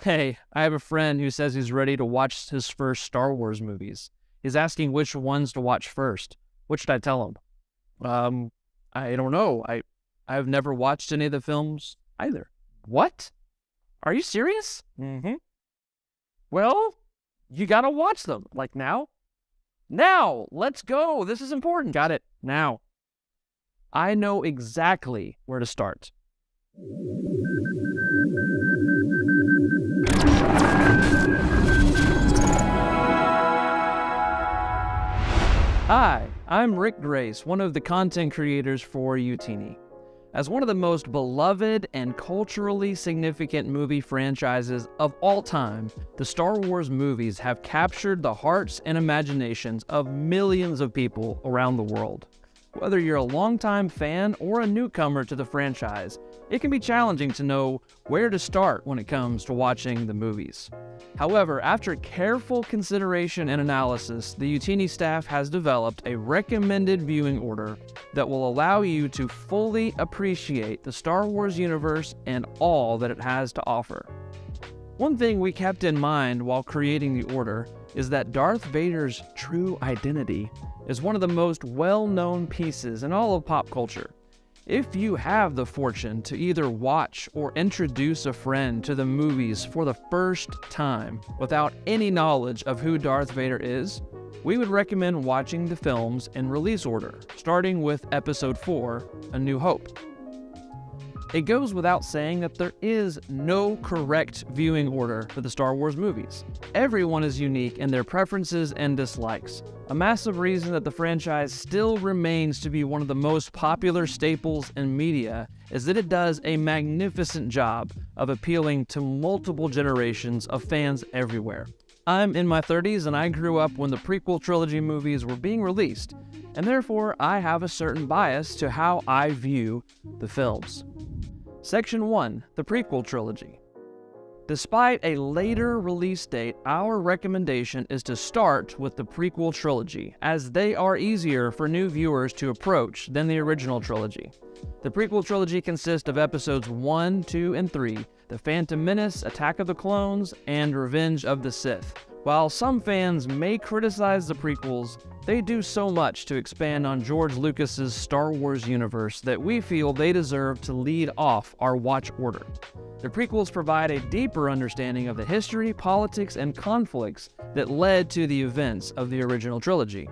Hey, I have a friend who says he's ready to watch his first Star Wars movies. He's asking which ones to watch first. What should I tell him? Um, I don't know. I've never watched any of the films either. What? Are you serious? Mm-hmm. Well, you gotta watch them. Like now? Now! Let's go! This is important. Got it. Now. I know exactly where to start. Hi, I'm Rick Grace, one of the content creators for Utini. As one of the most beloved and culturally significant movie franchises of all time, the Star Wars movies have captured the hearts and imaginations of millions of people around the world. Whether you're a longtime fan or a newcomer to the franchise, it can be challenging to know where to start when it comes to watching the movies. However, after careful consideration and analysis, the Utini staff has developed a recommended viewing order that will allow you to fully appreciate the Star Wars universe and all that it has to offer. One thing we kept in mind while creating the order is that Darth Vader's true identity is one of the most well-known pieces in all of pop culture. If you have the fortune to either watch or introduce a friend to the movies for the first time without any knowledge of who Darth Vader is, we would recommend watching the films in release order, starting with Episode 4, A New Hope. It goes without saying that there is no correct viewing order for the Star Wars movies. Everyone is unique in their preferences and dislikes. A massive reason that the franchise still remains to be one of the most popular staples in media is that it does a magnificent job of appealing to multiple generations of fans everywhere. I'm in my 30s and I grew up when the prequel trilogy movies were being released, and therefore I have a certain bias to how I view the films. Section 1, the prequel trilogy. Despite a later release date, our recommendation is to start with the prequel trilogy, as they are easier for new viewers to approach than the original trilogy. The prequel trilogy consists of episodes 1, 2, and 3, The Phantom Menace, Attack of the Clones, and Revenge of the Sith. While some fans may criticize the prequels, they do so much to expand on George Lucas's Star Wars universe that we feel they deserve to lead off our watch order. The prequels provide a deeper understanding of the history, politics, and conflicts that led to the events of the original trilogy.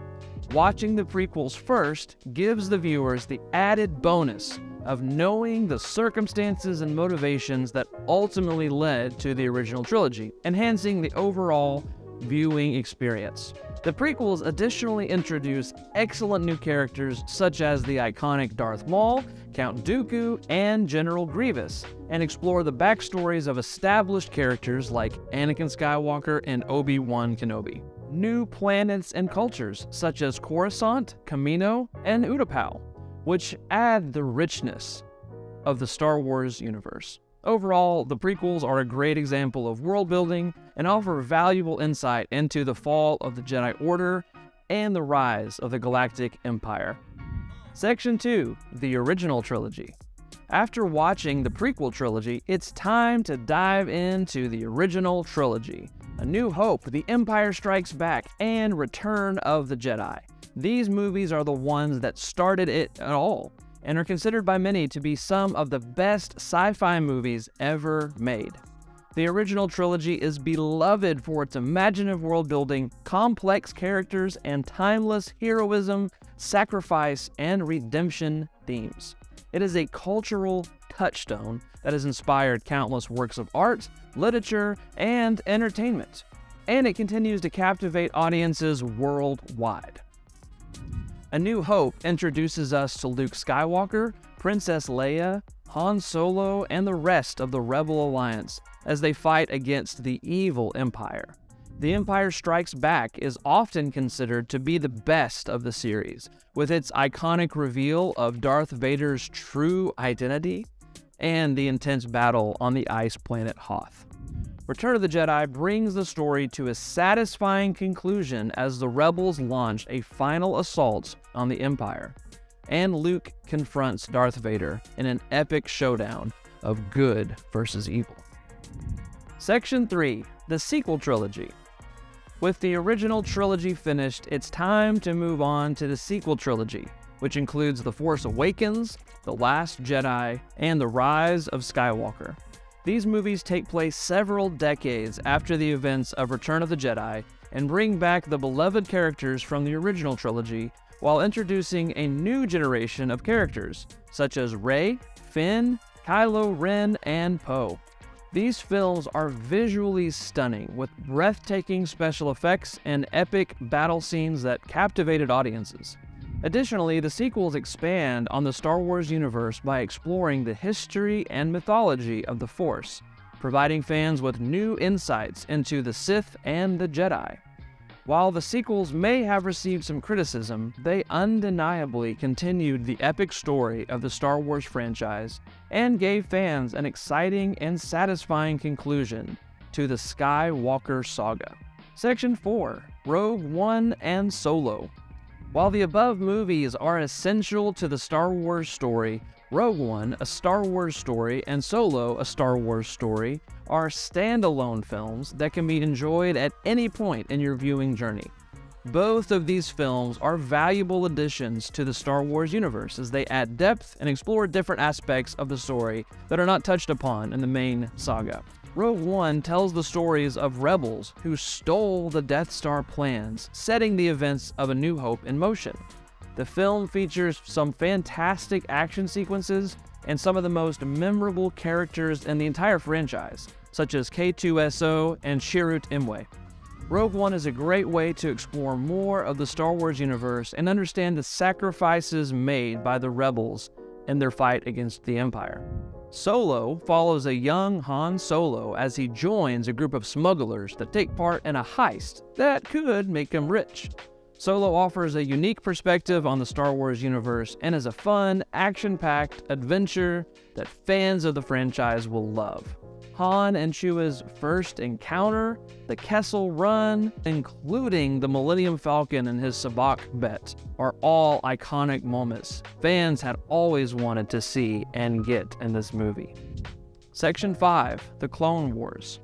Watching the prequels first gives the viewers the added bonus of knowing the circumstances and motivations that ultimately led to the original trilogy, enhancing the overall viewing experience. The prequels additionally introduce excellent new characters such as the iconic Darth Maul, Count Dooku, and General Grievous, and explore the backstories of established characters like Anakin Skywalker and Obi-Wan Kenobi. New planets and cultures such as Coruscant, Kamino, and Utapau, which add the richness of the Star Wars universe. Overall, the prequels are a great example of world building and offer valuable insight into the fall of the Jedi Order and the rise of the Galactic Empire. Section 2, the original trilogy. After watching the prequel trilogy, it's time to dive into the original trilogy. A New Hope, The Empire Strikes Back, and Return of the Jedi. These movies are the ones that started it all, and are considered by many to be some of the best sci-fi movies ever made. The original trilogy is beloved for its imaginative world building, complex characters, and timeless heroism, sacrifice, and redemption themes. It is a cultural touchstone that has inspired countless works of art, literature, and entertainment, and it continues to captivate audiences worldwide. A New Hope introduces us to Luke Skywalker, Princess Leia, Han Solo, and the rest of the Rebel Alliance as they fight against the evil Empire. The Empire Strikes Back is often considered to be the best of the series, with its iconic reveal of Darth Vader's true identity and the intense battle on the ice planet Hoth. Return of the Jedi brings the story to a satisfying conclusion as the Rebels launch a final assault on the Empire, and Luke confronts Darth Vader in an epic showdown of good versus evil. Section 3. The Sequel Trilogy. With the original trilogy finished, it's time to move on to the sequel trilogy, which includes The Force Awakens, The Last Jedi, and The Rise of Skywalker. These movies take place several decades after the events of Return of the Jedi and bring back the beloved characters from the original trilogy while introducing a new generation of characters, such as Rey, Finn, Kylo Ren, and Poe. These films are visually stunning, with breathtaking special effects and epic battle scenes that captivated audiences. Additionally, the sequels expand on the Star Wars universe by exploring the history and mythology of the Force, providing fans with new insights into the Sith and the Jedi. While the sequels may have received some criticism, they undeniably continued the epic story of the Star Wars franchise and gave fans an exciting and satisfying conclusion to the Skywalker saga. Section 4. Rogue One and Solo. While the above movies are essential to the Star Wars story, Rogue One, a Star Wars story, and Solo, a Star Wars story, are standalone films that can be enjoyed at any point in your viewing journey. Both of these films are valuable additions to the Star Wars universe as they add depth and explore different aspects of the story that are not touched upon in the main saga. Rogue One tells the stories of rebels who stole the Death Star plans, setting the events of A New Hope in motion. The film features some fantastic action sequences and some of the most memorable characters in the entire franchise, such as K2SO and Chirrut Imwe. Rogue One is a great way to explore more of the Star Wars universe and understand the sacrifices made by the rebels in their fight against the Empire. Solo follows a young Han Solo as he joins a group of smugglers that take part in a heist that could make him rich. Solo offers a unique perspective on the Star Wars universe and is a fun, action-packed adventure that fans of the franchise will love. Han and Chewie's first encounter, the Kessel Run, including the Millennium Falcon and his sabacc bet, are all iconic moments fans had always wanted to see and get in this movie. Section 5. The Clone Wars.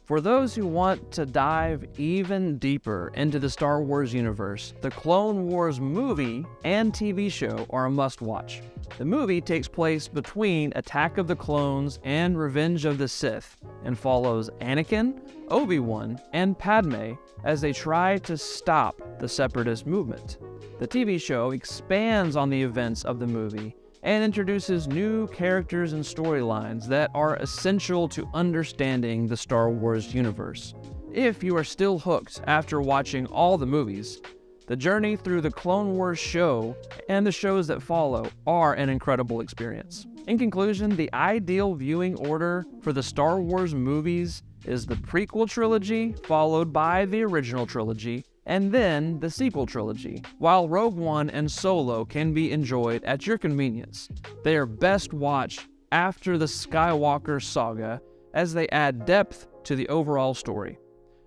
For those who want to dive even deeper into the Star Wars universe, the Clone Wars movie and TV show are a must-watch. The movie takes place between Attack of the Clones and Revenge of the Sith and follows Anakin, Obi-Wan, and Padme as they try to stop the Separatist movement. The TV show expands on the events of the movie and introduces new characters and storylines that are essential to understanding the Star Wars universe. If you are still hooked after watching all the movies, the journey through the Clone Wars show and the shows that follow are an incredible experience. In conclusion, the ideal viewing order for the Star Wars movies is the prequel trilogy, followed by the original trilogy, and then the sequel trilogy, while Rogue One and Solo can be enjoyed at your convenience. They are best watched after the Skywalker saga as they add depth to the overall story.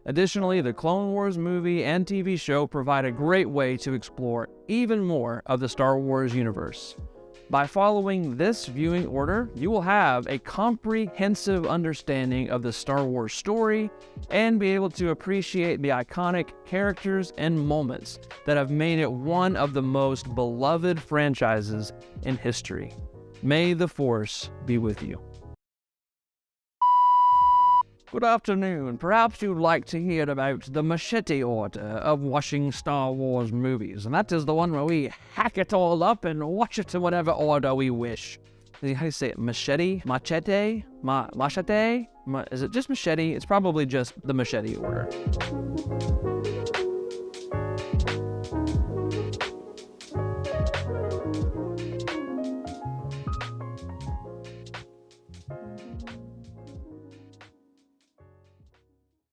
Additionally, the Clone Wars movie and TV show provide a great way to explore even more of the Star Wars universe. By following this viewing order, you will have a comprehensive understanding of the Star Wars story and be able to appreciate the iconic characters and moments that have made it one of the most beloved franchises in history. May the Force be with you. Good afternoon. Perhaps you'd like to hear about the machete order of watching Star Wars movies, and that is the one where we hack it all up and watch it in whatever order we wish. How do you say it? Machete? Machete? Machete? Is it just machete? It's probably just the machete order.